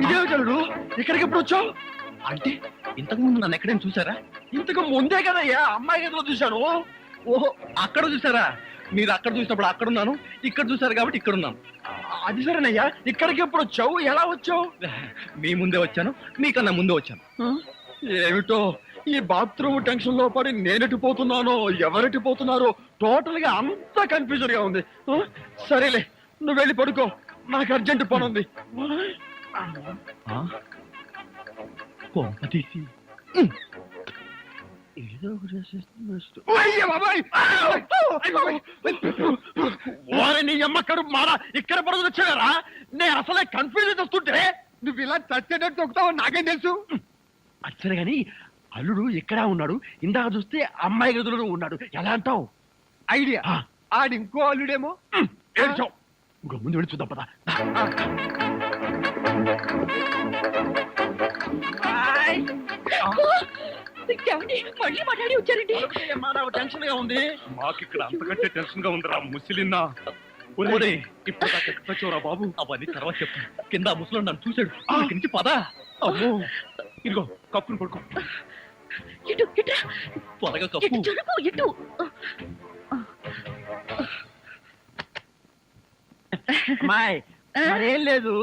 ఇదేమిటి అల్లుడు, ఇక్కడికి ఎప్పుడు వచ్చావు? అంటే ఇంతకు ముందు నన్ను ఎక్కడైనా చూసారా? ఇంతకు ముందే కదయ్యా అమ్మాయి గదిలో చూశాను. ఓహో, అక్కడ చూసారా? మీరు అక్కడ చూసినప్పుడు అక్కడ ఉన్నాను, ఇక్కడ చూసారు కాబట్టి ఇక్కడ ఉన్నాను. అది సరేనయ్యా, ఇక్కడికి ఎప్పుడు వచ్చావు, ఎలా వచ్చావు? మీ ముందే వచ్చాను, మీకన్నా ముందే వచ్చాను. ఏమిటో ఈ బాత్రూమ్ టెన్షన్ లో పడి నేనెటు పోతున్నానో ఎవరెటు పోతున్నారో టోటల్ గా అంతా కన్ఫ్యూజన్ గా ఉంది. సరేలే, నువ్వు వెళ్ళి పడుకో, నాకు అర్జెంట్ పని ఉంది. తీసి ఏదో అయ్య బాబాయ్! ఓరే నీ అమ్మ కడుపు మారా, ఇక్కడ పడుతుంది వచ్చారా? నేను అసలే కన్ఫ్యూజన్ వస్తుంటే నువ్వు ఇలా చచ్చేటట్టు తొక్కుతావు నాకేం తెలుసు? అచ్చరే గాని అల్లుడు ఎక్కడా ఉన్నాడు? ఇందాక చూస్తే అమ్మాయి గదిలో ఉన్నాడు, ఎలా అంటావు? ఐడియా, ఆడి ఇంకో అల్లుడేమో. ఏడ్చావు. ఇంకో ముందు వెళ్ళి చూద్దాం పదా. ఏమండి, మళ్ళీ మా డాడీ వచ్చారండి. టెన్షన్ గా ఉంది. మాకు ఇక్కడ అంతకంటే టెన్షన్ గా ఉందిరా ముసిలిన్నా. ఒరే, ఇప్పుడు దాకా ఎక్కడ చచ్చావురా బాబు? అవన్నీ తర్వాత చెప్తాను. కింద ముసలో నన్ను చూశాడు. ఇక్కడి నుంచి పదా. అమ్మో, ఇదిగో కప్పుని పడుకో. ఇటు ఇటు త్వరగా ఇటు కప్పు. జరుగు, ఇటు. అమ్మాయి మరేం లేదు,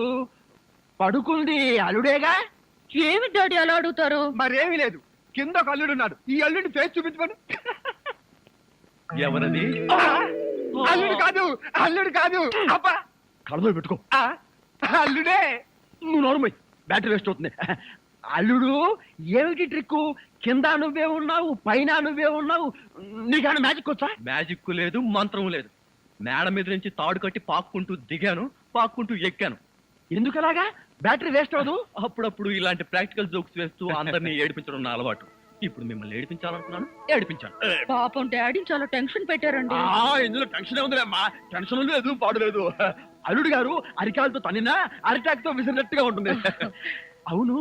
పడుకుంది అల్లుడేగా. ఏమి డాడీ అలా అడుగుతారు? మరేమీ లేదు, కింద ఒక అల్లుడు ఉన్నాడు. ఈ అల్లుడిని ఫేస్ చూపించమను. ఎవరది? అల్లుడు కాదు, అల్లుడు కాదు. అబ్బా, కళ్ళలో పెట్టుకో. ఆ, అల్లుడే. నువ్వు నోరుమై, బ్యాటరీ వేస్ట్ అవుతుంది. అల్లుడు ఏమిటి ట్రిక్కు? కింద నువ్వే ఉన్నావు, పైన నువ్వే ఉన్నావు. నీకన్నా మ్యాజిక్ వచ్చా? మ్యాజిక్ లేదు, మంత్రం లేదు. మేడ మీద నుంచి తాడు కట్టి పాక్కుంటూ దిగాను, పాక్కుంటూ ఎక్కాను. ఎందుకలాగా? బ్యాటరీ వేస్ట్ అవ్వదు. అప్పుడప్పుడు ఇలాంటి ప్రాక్టికల్ జోక్స్ వేస్తూ అందరినీ ఏడిపించడం నా అలవాటు. ఇప్పుడు మిమ్మల్ని ఏడిపించాలనుకున్నాను, ఏడిపించాను. పాపం డాడీ చాలా టెన్షన్ పెట్టారండి. ఇందులో టెన్షన్ ఉందిలే అమ్మా, టెన్షన్ లేదు, పాడు లేదు. అల్లుడు గారు అరికాలతో తన్నినా అరిటాక్ తో విసిరినట్టుగా ఉంటుంది. అవును,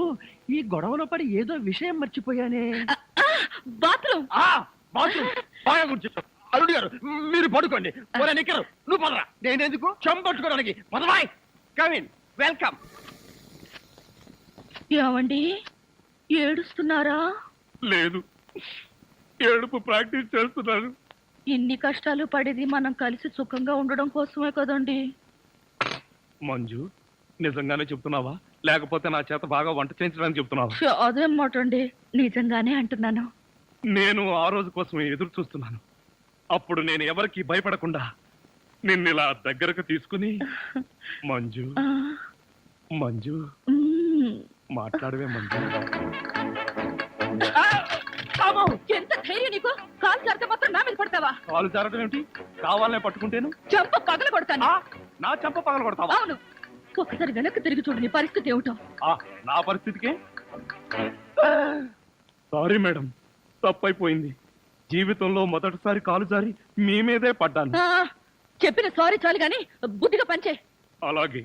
ఈ గొడవలో పడి ఏదో విషయం మర్చిపోయానే. బాత్రూమ్. బాత్రూమ్ బాగా గుర్తు. అల్లుడు గారు మీరు పడుకోండి. నిక్కరు నువ్వు పదరా. నేనెందుకు? చెంపట్టుకోవడానికి పదవాయ్. Come in, welcome. ఏమండి, ఏడుస్తున్నారా? లేదు, ఏడుపు ప్రాక్టీస్ చేస్తున్నాను. ఇన్ని కష్టాలు పడేది మనం కలిసి సుఖంగా ఉండడం కోసమే కదండి. మంజు, నిజంగానే చెప్తున్నావా లేకపోతే నా చేత బాగా వంట చేయించడానికి చెప్తున్నావా? అదేం మాట అండి, నిజంగానే అంటున్నాను. నేను ఆ రోజు కోసం ఎదురు చూస్తున్నాను. అప్పుడు నేను ఎవరికి భయపడకుండా నిన్ను ఇలా దగ్గరకు తీసుకుని మంజు ఆ, మంజు మ్మ్. మాట్లాడవే మంజు. ఎంత ధైర్యం నీకు? కాలు జారితే మాత్రం నా మీద పడతావా? కాలు జారడం ఏమిటి? కావాలనే పట్టుకుంటేను చెంప పగల కొడతాను. నా చెంప పగల కొడతావా? అవును, ఒకసారి వెనక్కి తిరిగి చూడు, నీ పరిస్థితి ఏమిటో. నా పరిస్థితికే సారీ మేడం, తప్పైపోయింది. జీవితంలో మొదటిసారి కాలు జారి మీ మీదే పడ్డాను. ఆ, చెప్పిన సారీ చాలు గాని బుద్ధిగా పంచే. అలాగే.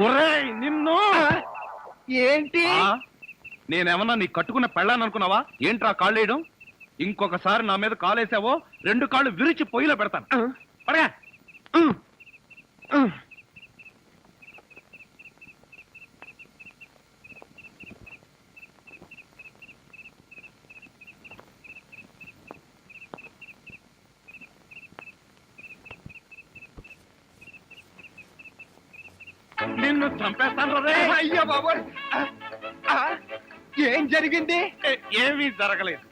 ఒరేయ్ నిన్ను ఏంటి నేనేమన్నా నీ కట్టుకున్న పెళ్ళాను అనుకున్నావా? ఏంట్రా కాళ్ళు వేయడం? ఇంకొకసారి నా మీద కాలేసావో 2 కాళ్ళు విరిచి పొయ్యిలో పెడతాను. పడగా నిన్ను చంపేస్తాను రే. అయ్యో బాబోయ్ ఏం జరిగింది? ఏమీ జరగలేదు.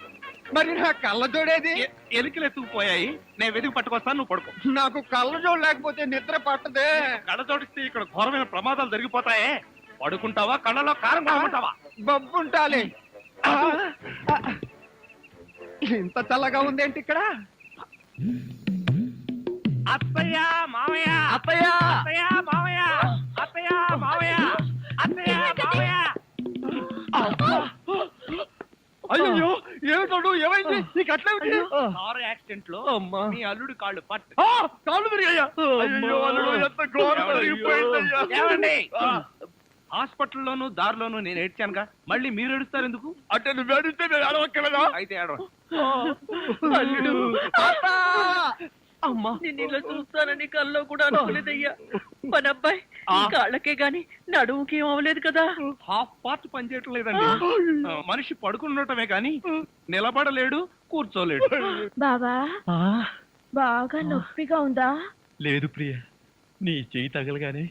మరి నా కళ్ళజోడేది? ఎలికలు ఎత్తుకుపోయాయి. నేను వెతికి పట్టుకొస్తాను, నువ్వు పడుకో. నాకు కళ్ళజోడు లేకపోతే నిద్ర పట్టదే. కళ్ళ జోడిస్తే ఇక్కడ ఘోరమైన ప్రమాదాలు జరిగిపోతాయే. పడుకుంటావా? కళ్ళలో కారం కొనుక్కుంటావా? బొబ్బుంటాలి. ఇంత చల్లగా ఉందేంటి ఇక్కడ? అత్తయ్య మామయ్య, అత్తయ్య అత్తయ్య మామయ్య, అత్తయ్య మామయ్య, అత్తయ్య మామయ్య. అయ్యో ఏమిటో ఏమైంది నీకు? అట్లేమిటి? కారు యాక్సిడెంట్ లో అమ్మా. మీ అల్లుడు కాళ్ళు పట్టు. కాళ్ళు విరిగాయ్యా? అయ్యో అల్లుడు, ఎంత ఘోరం జరిగిపోయిందయ్యా. ఏమండి? హాస్పిటల్లోను దారిలోను నేను ఏడ్చానుగా, మళ్ళీ మీరు ఏడుస్తారు ఎందుకు? అంటే నువ్వు ఏడిస్తే నేను ఏడవక్కలేదా? అయితే ఏడవ. అల్లుడు. అమ్మా, నేను ఇలా చూస్తానని కల్లో కూడా అనుకోలేదయ్యా. మన అబ్బాయి కాళ్ళకే గాని నడుముకి ఏం అవ్వలేదు కదా. హాఫ్ పార్ట్ పనిచేయటం లేదండి. మనిషి పడుకుండటమే కానీ నిలబడలేడు, కూర్చోలేడు. బాబా బాగా నొప్పిగా ఉందా? లేదు ప్రియ, నీ చెయ్యి తగలగానే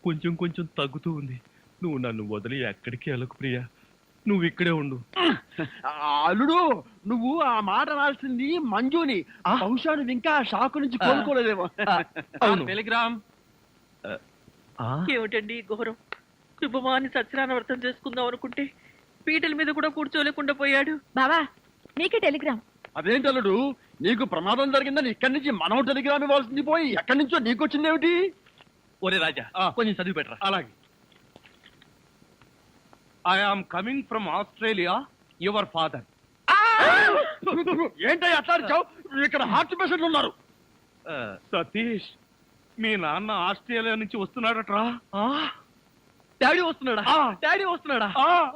కొంచెం కొంచెం తగ్గుతూ ఉంది. నువ్వు నన్ను వదిలి ఎక్కడికి వెళ్ళకు ప్రియ, నువ్వు ఇక్కడే ఉండు. అల్లుడు, నువ్వు ఆ మాట రాల్సింది మంజుని. బహుశా నువ్వు ఇంకా ఆ షాకు నుంచి కోలుకోలేదేమో. అవును. టెలిగ్రామ్. ఏమిటండి ఈ ఘోరం? శుభమాని సత్యనారాయణ వ్రతం చేసుకుందాం అనుకుంటే పీటల మీద కూడా కూర్చోలేకుండా పోయాడు. బావా నీకే టెలిగ్రామ్. అదేంటి అల్లుడు, నీకు ప్రమాదం జరిగిందని ఇక్కడి నుంచి మనం టెలిగ్రామ్ ఇవ్వాల్సింది పోయి ఎక్కడి నుంచో నీకు వచ్చిందేమిటి? ఒరే రాజా, కొంచెం చదివి పెట్టరా. అలాగే. I am coming from Australia, your father. ఏంటయ్యా అట్లా అరిచావ్? ఇక్కడ హార్ట్ పేషెంట్లు ఉన్నారు. సతీష్, మీ నాన్న ఆస్ట్రేలియా నుంచి వస్తున్నాడట్రా. డాడీ వస్తున్నాడా? డాడీ వస్తున్నాడా?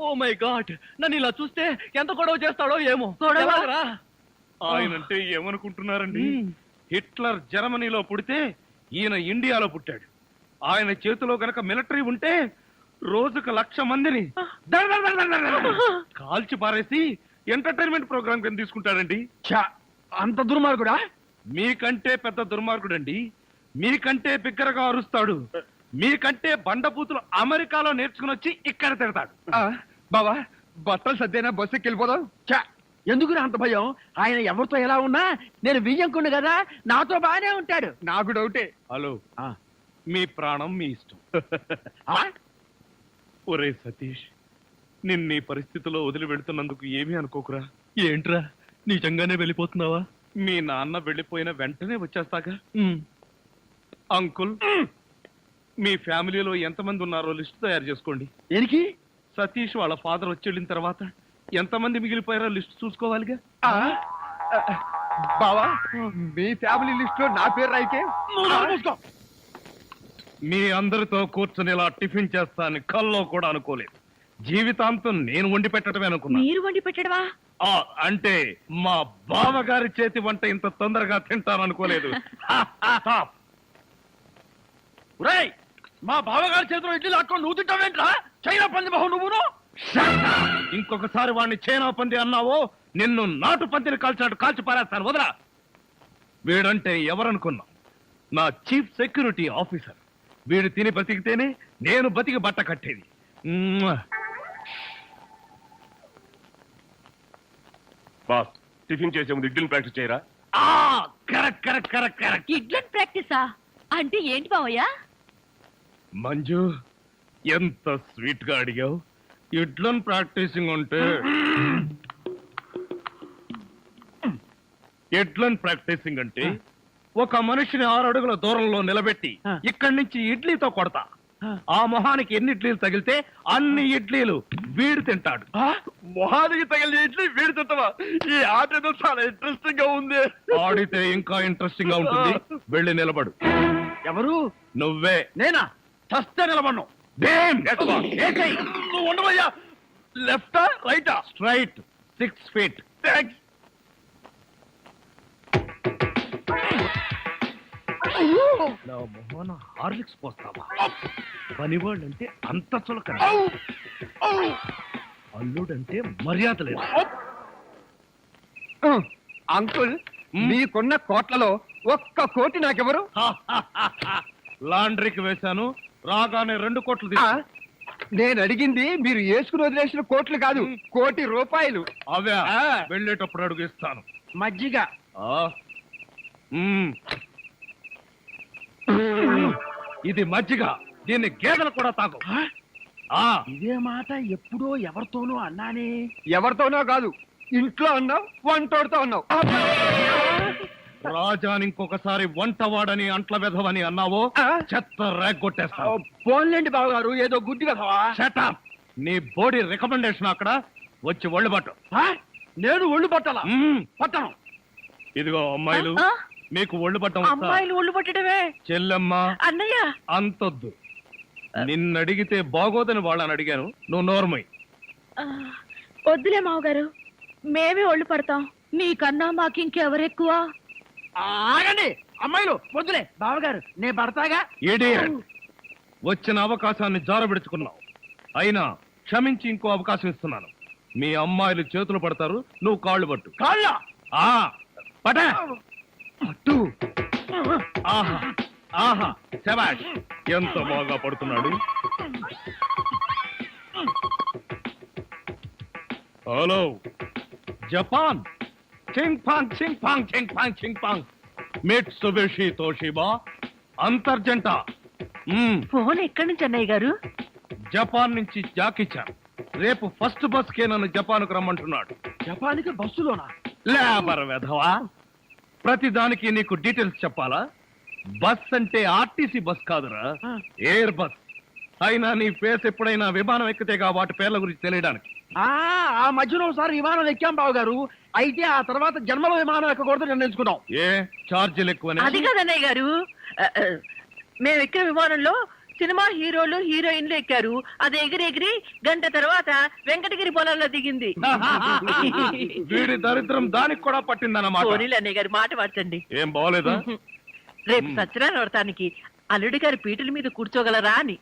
ఓ మై గాడ్, నన్ను ఇలా చూస్తే ఎంత గొడవ చేస్తాడో ఏమో. ఎలాగరా? ఆయనంటే ఏమనుకుంటున్నారండి? హిట్లర్ జర్మనీలో పుడితే ఈయన ఇండియాలో పుట్టాడు. ఆయన చేతిలో గనక మిలిటరీ ఉంటే రోజుకు 1,00,000 మందిని కాల్చి పారేసి ఎంటర్టైన్మెంట్ ప్రోగ్రామ్ కింద తీసుకుంటాడండి. ఛా, అంత దుర్మార్గుడా? మీకంటే పెద్ద దుర్మార్గుడండి. మీకంటే బిగ్గరగా అరుస్తాడు. మీకంటే బండబూతులు అమెరికాలో నేర్చుకుని వచ్చి ఇక్కడ తిడతాడు. బావా బట్టలు సర్దేనా బస్సు ఎక్కి వెళ్ళిపోదాం. ఛా, ఎందుకురా అంత భయం? ఆయన ఎవరితో ఎలా ఉన్నా నేను వియ్యంకుండు కదా, నాతో బాగానే ఉంటాడు. నాకు డౌటే. హలో, మీ ప్రాణం మీ ఇష్టం. ఒరే సతీష్, నిన్న ఈ పరిస్థితిలో వదిలి వెళ్తున్నందుకు ఏమీ అనుకోకురా. ఏంట్రా, నిజంగానే వెళ్ళిపోతున్నావా? మీ నాన్న వెళ్ళిపోయిన వెంటనే వచ్చేస్తాగా. అంకుల్, మీ ఫ్యామిలీలో ఎంతమంది ఉన్నారో లిస్ట్ తయారు చేసుకోండి. దేనికి? సతీష్ వాళ్ళ ఫాదర్ వచ్చి వెళ్ళిన తర్వాత ఎంతమంది మిగిలిపోయారో లిస్ట్ చూసుకోవాలిగా. బావా మీ ఫ్యామిలీ లిస్ట్ లో నా పేరు రాయితే మీ అందరితో కూర్చొని ఇలా టిఫిన్ చేస్తానని కల్లో కూడా అనుకోలేదు. జీవితాంతం నేను వండి పెట్టడమే అనుకున్నా. మీరు వండి పెట్టడమా? అంటే మా బావగారి చేతి వంట ఇంత తొందరగా తింటాననుకోలేదు. ఒరేయ్, మా బావగారి చేతిలో ఇడ్లీ లాక్కొని నువ్వు తింటావేంట్రా? చైనా పంది మొహం నువ్వును. ఇంకొకసారి వాడిని చైనా పంది అన్నావో నిన్ను నాటు పందిని కాల్చినట్టు కాల్చి పారేస్తాను. వదరా. వీడంటే ఎవరనుకున్నా? నా చీఫ్ సెక్యూరిటీ ఆఫీసర్. వీడు తిని బతికితేనే నేను బతికి బట్ట కట్టేది. బాస్, టిఫిన్ చేసే ముందు ఇడ్లీని ప్రాక్టీస్ చేయరా? Correct correct correct correct. ఇడ్లన్ ప్రాక్టీసా అంటే ఏంటి బావయ్య? మంజు, ఎంత స్వీట్ గా అడిగావు. ఇడ్లన్ ప్రాక్టీసింగ్ అంటే ఒక మనిషిని 6 అడుగుల దూరంలో నిలబెట్టి ఇక్కడి నుంచి ఇడ్లీతో కొడతా. ఆ మొహానికి ఎన్ని ఇడ్లీలు తగిలితే అన్ని ఇడ్లీలు వీడు తింటాడు. మొహానికి తగిలిన ఇడ్లీ వీడి తింటావా? ఈ ఆట ఏదో చాలా ఇంట్రెస్టింగ్ గా ఉంది. ఆడితే ఇంకా ఇంట్రెస్టింగ్ గా ఉంటుంది. వెళ్ళి నిలబడు. ఎవరు? నువ్వే. నేనా? చస్తే నిలబడ్ను. నువ్వు ఉండవయ్యా. లెఫ్టా రైటా? Straight 6 feet. థ్యాంక్స్. నా మొహన హార్లిక్స్ పోస్తావా? పనివాళ్ళంటే అంత చులకన, అల్లుడంటే మర్యాద లేదు. అంకుల్ మీకున్న కోట్లలో 1 కోటి నాకెవరు? లాండ్రీకి వేశాను, రాగానే 2 కోట్లు ఆ, తీసు. నేను అడిగింది మీరు వేసుకుని వదిలేసిన కోట్లు కాదు, 1 కోటి రూపాయలు. అవే ఆ. వెళ్ళేటప్పుడు అడుగు ఇస్తాను. మజ్జిగ. ఆ. మ్మ్. ఇది మజ్జిగ, దీన్ని గేదెలు కూడా తాగు. ఆ. ఇదే మాట ఎప్పుడో ఎవరితోనూ అన్నానే. ఎవరితోనో కాదు, ఇంట్లో అన్నావు, వంటోడుతో అన్నావు. రాజాని ఇంకొకసారి వంటవాడని అంట్ల వెధవని అన్నావో ఆ. చెత్త రేగొట్టేస్తావు. పోన్లేండి బావగారు, ఏదో గుడ్డి కదవా. Shut up. నీ బోడీ రికమెండేషన్ అక్కడ వచ్చి ఒళ్ళు పట్టు. నేను ఒళ్ళు పట్టాలా? మ్మ్. పట్టను. ఇదిగో అమ్మాయిలు, ఆ? మీకు ఒళ్ళు పట్టం వస్తా? అమ్మాయిలు ఒళ్ళు పట్టడమే. చెల్లెమ్మ అన్నయ్య, అంతొద్దు. నిన్నడిగితే బాగోదని వాళ్ళని అడిగాను, నువ్వు నోర్మై. ఆ, వద్దులే మావగారు, మేమే ఒళ్ళు పడతాం. మీకన్నా మాకింకెవరెక్కువ? ఆగండి అమ్మాయిలు, వద్దులే బావగారు, నేను పడతాగా. Idiot. వచ్చిన అవకాశాన్ని జారబెడుచుకున్నావు. అయినా క్షమించి ఇంకో అవకాశం ఇస్తున్నాను. మీ అమ్మాయిలు చేతులు పడతారు, నువ్వు కాళ్ళు పట్టు. కాళ్ళ. ఆ పట పట్టు. ఆహా ఆహా, శభాష్. ఎంత బాగా పడుతున్నాడు. Hello Japan. చింగ్ పాంగ్ చింగ్ పాంగ్ చింగ్ పాంగ్ చింగ్ పాంగ్. మిట్సుబిషి తోషిబా అంతర్జంట. ఫోన్ ఎక్కడి నుంచి అన్నయ్య గారు? జపాన్ నుంచి జాకిచాన్. రేపు ఫస్ట్ బస్ కే నన్ను జపాన్కు రమ్మంటున్నాడు. జపాన్కి బస్సులోనా? లేబర్ వెధవా, ప్రతి దానికి నీకు డీటెయిల్స్ చెప్పాలా? బస్ అంటే ఆర్టీసీ బస్ కాదురా, ఎయిర్ బస్. అయినా నీ ఫేస్ ఎప్పుడైనా విమానం ఎక్కితేగా వాటి పేర్ల గురించి తెలియడానికి. ఆ మధ్యలో ఒకసారి విమానం ఎక్కాం బావగారు. అయితే ఆ తర్వాత జన్మలో విమానం ఎక్కకూడదు నిర్ణయించుకున్నాం. ఏ ఛార్జీలు ఎక్కువనే? అది కాదన్నయ్య గారు, మేము ఎక్కిన విమానంలో సినిమా హీరోలు హీరోయిన్లు ఎక్కారు. అది ఎగిరి గంట తర్వాత వెంకటగిరి పొలంలో దిగింది. వీడి దరిద్రం దానికి కూడా పట్టిందన్నమాట. పోనీలు అన్నయ్య గారు, మాట మార్చండి. ఏం బాగోలేదా? రేపు సత్యనారాయణ వ్రతానికి అల్లుడి గారి పీటల మీద కూర్చోగలరా అని.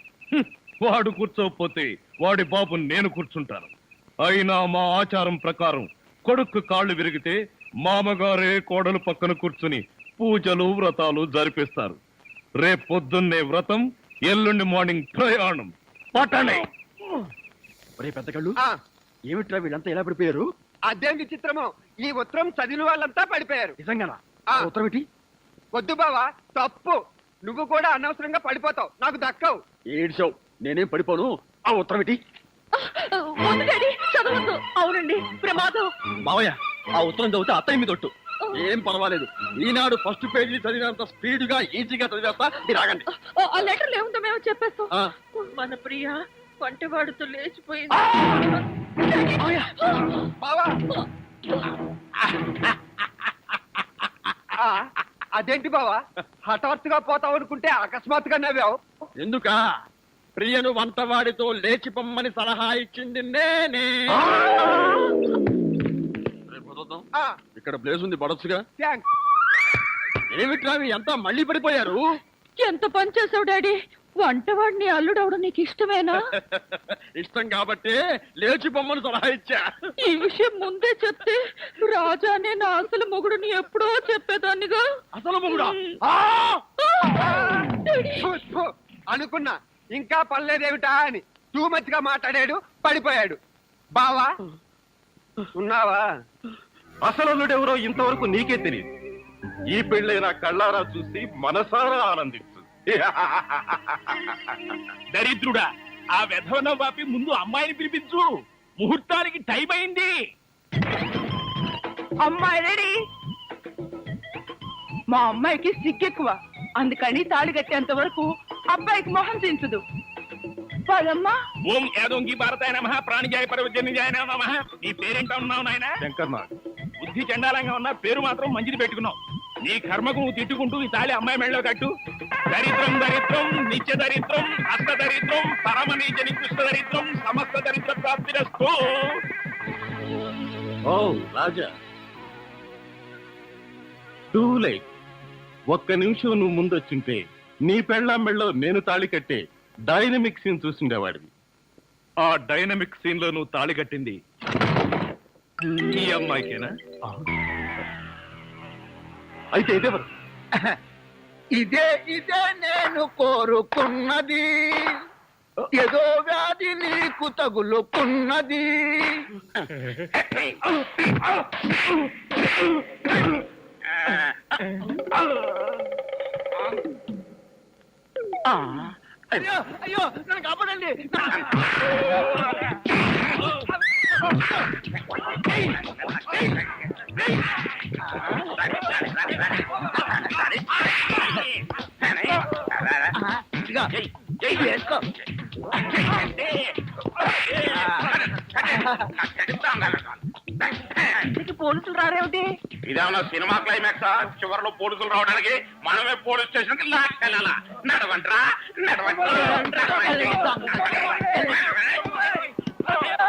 వాడు కూర్చోకపోతే వాడి బాబు నేను కూర్చుంటాను. అయినా మా ఆచారం ప్రకారం కొడుకు కాళ్ళు విరిగితే మామగారే కోడలు పక్కన కూర్చుని పూజలు వ్రతాలు జరిపిస్తారు. రేపు పొద్దున్నే వ్రతం, ఎల్లుండి మార్నింగ్ ప్రయాణం. పట్టణే. ఒరే పెద్ద కళ్ళు, ఆ, ఏమిట్రా వీళ్ళంతా ఎలా పడిపోయారు? అదేం విచిత్రమో, ఈ ఉత్తరం చదివిన వాళ్ళంతా పడిపోయారు. నిజంగానా? ఆ. ఉత్తరం ఏంటి? వద్దు బావా, తప్పు. నువ్వు కూడా అనవసరంగా పడిపోతావు, నాకు దక్కవు. ఏడ్చావు, నేనేం పడిపోను. ఆ ఉత్తరం ఏంటి? వద్దు డాడీ, చదవద్దు. అవునండి, ప్రమాదం. మావయ్య, ఆ ఉత్తరం చదివితే అత్తయ్య మీద ఒట్టు. ఏం పర్వాలేదు, ఈనాడు ఫస్ట్ పేజీ చదివినంత స్పీడ్ గా ఈజీగా చదివేస్తా. మీరు ఆగండి. ఆ లెటర్లు ఏముందో మేము చెప్పేస్తాం. ఆ. మన ప్రియ వంటవాడుతో లేచిపోయింది. బావా, ఆ, అదేంటి బావా, హఠాత్తుగా పోతావు అనుకుంటే అకస్మాత్తుగా నవ్వావు. ఎందుక? ప్రియను వంటవాడితో లేచి పొమ్మని సలహా ఇచ్చింది నేనే. రేపు వదులుదాం. ఆ, ఇక్కడ ప్లేస్ ఉంది, పడొచ్చుగా. థాంక్స్. ఏమిట్రా ఎంత మళ్ళీ పడిపోయారు? ఎంత పని చేసావు డాడీ. వంటవాడిని అల్లుడవడం నీకు ఇష్టమేనా? ఇష్టం కాబట్టి లేచి పొమ్మని సలహా ఇచ్చా. ఈ విషయం ముందే చెప్తే రాజానే నా అసలు మొగుడుని ఎప్పుడో చెప్పేదాన్నిగా. అసలు మొగుడా? ఫు, ఫు, అనుకున్నా ఇంకా పర్లేదేమిటా అని. టూ మచ్ గా మాట్లాడాడు, పడిపోయాడు. బావా ఉన్నావా? అసలు అల్లుడెవరో ఇంతవరకు నీకే తెలియదు. ఈ పెళ్ళైనా కళ్ళారా చూసి మనసారా ఆనందించు. దరిద్రుడా, ఆ వెధవన వాపి ముందు అమ్మాయిని పిలిపించు. ముహూర్తానికి టైం అయింది. అమ్మాయి రెడీ. మా అమ్మాయికి సిగ్గెక్కువ, అందుకని తాళి కట్టేంత వరకు అబ్బాయికి మొహం దించదు. పదమ్మా. ఓం యాదోంగి భారతాయ నమః, ప్రాణిజాయ పరవజన్యజాయ నమః. నీ పేరేంటా ఉన్నావు నాయన? శంకర్ నాగ్. బుద్ధి చండాలంగా ఉన్నా పేరు మాత్రం మంచిది పెట్టుకున్నావు. నీ కర్మకు నువ్వు తిట్టుకుంటూ ఈ తాళి అమ్మాయి మెళ్ళలో కట్టు. దరిద్రం దరిద్రం నిత్య దరిద్రం అష్ట దరిద్రం పరమనీచ నికృష్ట దరిద్రం సమస్త దరిద్ర ప్రాప్తిరస్తు. ఓ రాజా, టూ లైట్. ఒక్క నిమిషం నువ్వు ముందొచ్చుంటే నీ పెళ్ళాం మెళ్ళో నేను తాళి కట్టే డైనమిక్ సీన్ చూసిండేవాడివి. ఆ డైనమిక్ సీన్ లో నువ్వు తాళి కట్టింది ఈ అమ్మాయికేనా? అయితే ఇదేవరు? ఇదే ఇదే నేను కోరుకున్నది, ఏదో వ్యాధి నీకు తగులుకున్నది. అయ్యో అయ్యో నన్ను కాపాడండి. వేసుకో. పోలీసులు రారేమిటి? ఇదేమన్నా సినిమా క్లైమాక్స్? చివరిలో పోలీసులు రావడానికి మనమే పోలీస్ స్టేషన్ కి లాక్కెళ్ళాలా? నడవంట్రా నడవండి.